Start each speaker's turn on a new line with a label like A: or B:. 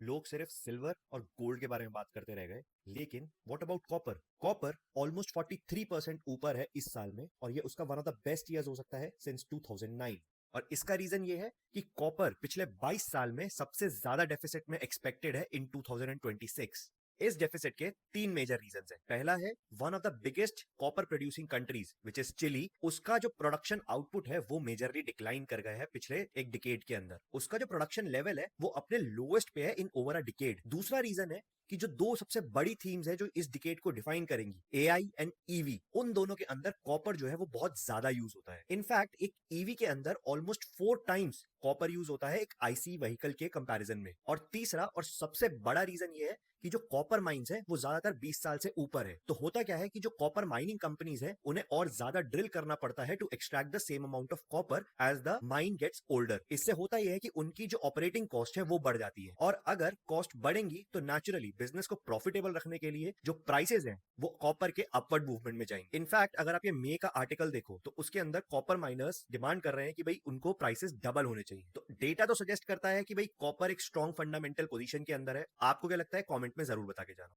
A: लोग सिर्फ सिल्वर और गोल्ड के बारे में बात करते रह गए, लेकिन what about copper? Copper almost 43% ऊपर है इस साल में, और ये उसका one of the best years हो सकता है सिंस 2009। और इसका रीजन ये है कि कॉपर पिछले 22 साल में सबसे ज्यादा डेफिसिट में एक्सपेक्टेड है इन 2026। इस डेफिसिट के तीन मेजर रीजंस हैं। पहला है, one of the biggest copper producing countries which is Chile, उसका जो प्रोडक्शन आउटपुट है वो मेजरली डिक्लाइन कर गया है पिछले एक डिकेड के अंदर। उसका जो प्रोडक्शन लेवल है वो अपने लोएस्ट पे है इन ओवर अ डिकेड। दूसरा रीजन है कि जो दो सबसे बड़ी थीम्स है जो इस डिकेड को डिफाइन करेंगी, एआई एंड ईवी, उन दोनों के अंदर कॉपर जो है वो बहुत ज्यादा यूज होता है। इनफैक्ट एक ईवी के अंदर ऑलमोस्ट 4 टाइम्स कॉपर यूज होता है एक आईसी व्हीकल के कंपैरिजन में। और तीसरा और सबसे बड़ा रीजन ये है कि जो कॉपर माइंस है वो ज्यादातर 20 साल से ऊपर है। तो होता क्या है कि जो कॉपर माइनिंग कंपनीज है उन्हें और ज्यादा ड्रिल करना पड़ता है to extract the same amount of copper as the mine gets older. इससे होता यह है कि उनकी जो ऑपरेटिंग कॉस्ट है वो बढ़ जाती है, और अगर कॉस्ट बढ़ेंगी तो नेचुरली बिजनेस को प्रॉफिटेबल रखने के लिए जो प्राइसेस हैं वो कॉपर के अपवर्ड मूवमेंट में जाएंगे। इनफैक्ट अगर आप ये मे का आर्टिकल देखो तो उसके अंदर कॉपर माइनर्स डिमांड कर रहे हैं कि भाई उनको प्राइसेस डबल होने चाहिए। तो डेटा तो सजेस्ट करता है कि भाई कॉपर एक स्ट्रॉन्ग फंडामेंटल पोजीशन के अंदर है। आपको क्या लगता है? कमेंट में जरूर बता के जाना।